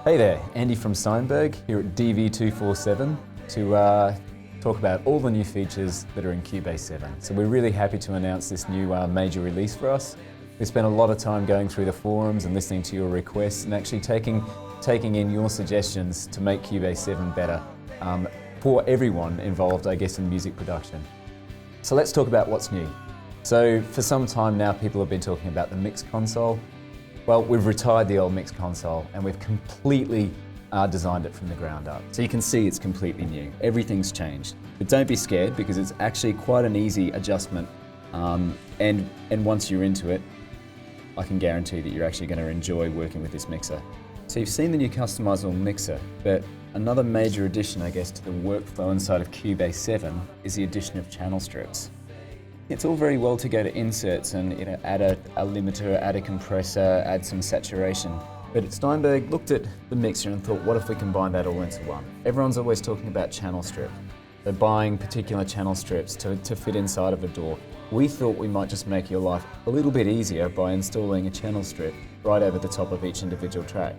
Hey there, Andy from Steinberg here at DV247 to talk about all the new features that are in Cubase 7. So we're really happy to announce this new major release for us. We spent a lot of time going through the forums and listening to your requests and actually taking in your suggestions to make Cubase 7 better for everyone involved, I guess, in music production. So let's talk about what's new. So for some time now, people have been talking about the mix console. Well, we've retired the old mix console and we've completely designed it from the ground up. So you can see it's completely new. Everything's changed. But don't be scared because it's actually quite an easy adjustment. And once you're into it, I can guarantee that you're actually going to enjoy working with this mixer. So you've seen the new customizable mixer, but another major addition, I guess, to the workflow inside of Cubase 7 is the addition of channel strips. It's all very well to go to inserts and add a limiter, add a compressor, add some saturation. But Steinberg looked at the mixer and thought, what if we combine that all into one? Everyone's always talking about channel strip. They're buying particular channel strips to fit inside of a DAW. We thought we might just make your life a little bit easier by installing a channel strip right over the top of each individual track.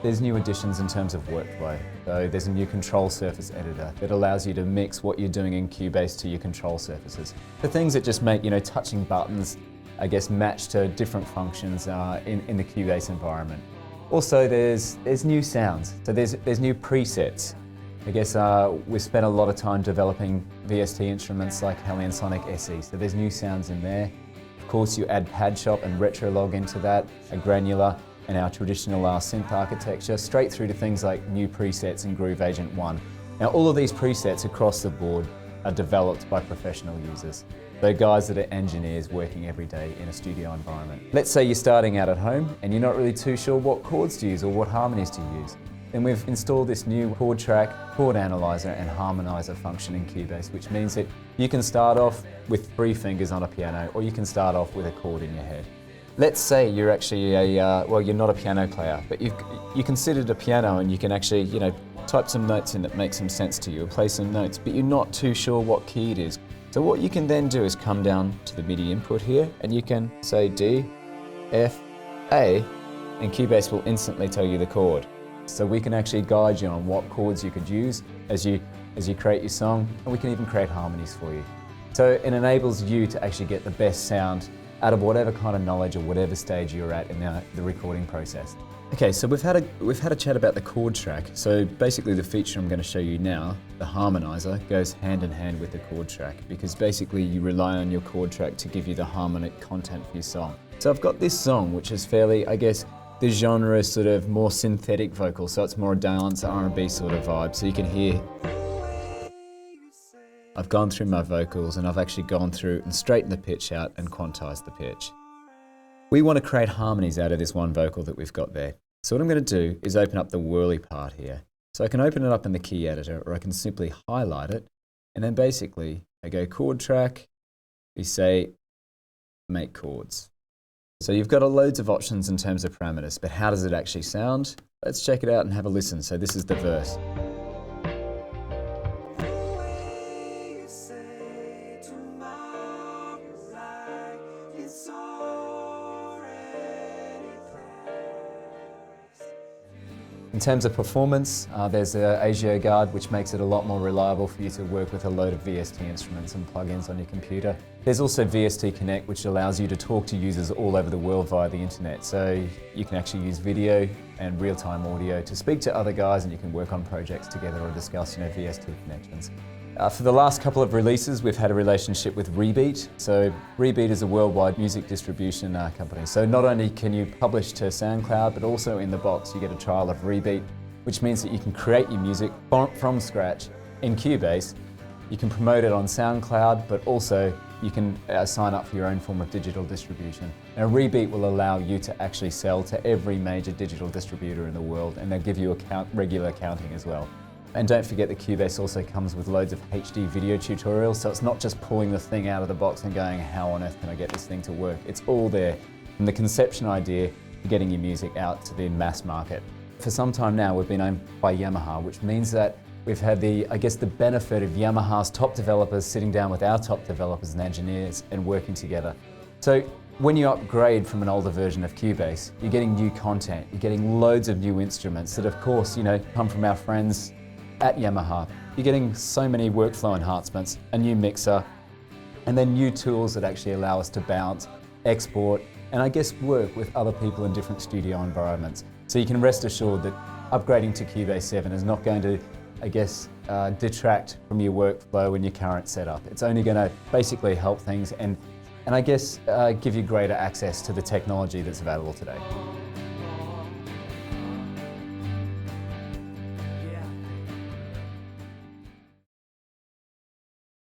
There's new additions in terms of workflow. So there's a new control surface editor that allows you to mix what you're doing in Cubase to your control surfaces. The things that just make touching buttons, I guess, match to different functions in the Cubase environment. Also, there's new sounds. So there's new presets. I guess we've spent a lot of time developing VST instruments like Hellion Sonic SE. So there's new sounds in there. Of course, you add pad shop and retro log into that, a granular, and our traditional synth architecture, straight through to things like new presets in Groove Agent 1. Now, all of these presets across the board are developed by professional users. They're guys that are engineers working every day in a studio environment. Let's say you're starting out at home and you're not really too sure what chords to use or what harmonies to use. Then we've installed this new Chord Track, Chord Analyzer and Harmonizer function in Cubase, which means that you can start off with 3 fingers on a piano or you can start off with a chord in your head. Let's say you're actually you're not a piano player, but you considered a piano and you can actually, type some notes in that make some sense to you, or play some notes, but you're not too sure what key it is. So what you can then do is come down to the MIDI input here, and you can say D, F, A, and Cubase will instantly tell you the chord. So we can actually guide you on what chords you could use as you create your song, and we can even create harmonies for you. So it enables you to actually get the best sound out of whatever kind of knowledge or whatever stage you're at in the recording process. Okay, so we've had a chat about the chord track. So basically the feature I'm going to show you now, the harmonizer, goes hand in hand with the chord track because basically you rely on your chord track to give you the harmonic content for your song. So I've got this song which is fairly, I guess, the genre is sort of more synthetic vocal, so it's more a dance R&B sort of vibe. So you can hear I've gone through my vocals and I've actually gone through and straightened the pitch out and quantized the pitch. We want to create harmonies out of this one vocal that we've got there. So what I'm going to do is open up the whirly part here. So I can open it up in the key editor or I can simply highlight it and then basically I go chord track, we say make chords. So you've got loads of options in terms of parameters, but how does it actually sound? Let's check it out and have a listen. So this is the verse. In terms of performance, there's an ASIO guard which makes it a lot more reliable for you to work with a load of VST instruments and plugins on your computer. There's also VST Connect which allows you to talk to users all over the world via the internet. So you can actually use video and real-time audio to speak to other guys and you can work on projects together or discuss VST connections. For the last couple of releases, we've had a relationship with Rebeat. So Rebeat is a worldwide music distribution company. So not only can you publish to SoundCloud, but also in the box you get a trial of Rebeat, which means that you can create your music from scratch in Cubase. You can promote it on SoundCloud, but also you can sign up for your own form of digital distribution. Now Rebeat will allow you to actually sell to every major digital distributor in the world, and they'll give you regular accounting as well. And don't forget that Cubase also comes with loads of HD video tutorials, so it's not just pulling the thing out of the box and going, how on earth can I get this thing to work? It's all there, from the conception idea to getting your music out to the mass market. For some time now, we've been owned by Yamaha, which means that we've had the benefit of Yamaha's top developers sitting down with our top developers and engineers and working together. So when you upgrade from an older version of Cubase, you're getting new content, you're getting loads of new instruments that of course, come from our friends at Yamaha. You're getting so many workflow enhancements, a new mixer, and then new tools that actually allow us to bounce, export, and I guess work with other people in different studio environments. So you can rest assured that upgrading to Cubase 7 is not going to, detract from your workflow in your current setup. It's only going to basically help things and I guess give you greater access to the technology that's available today.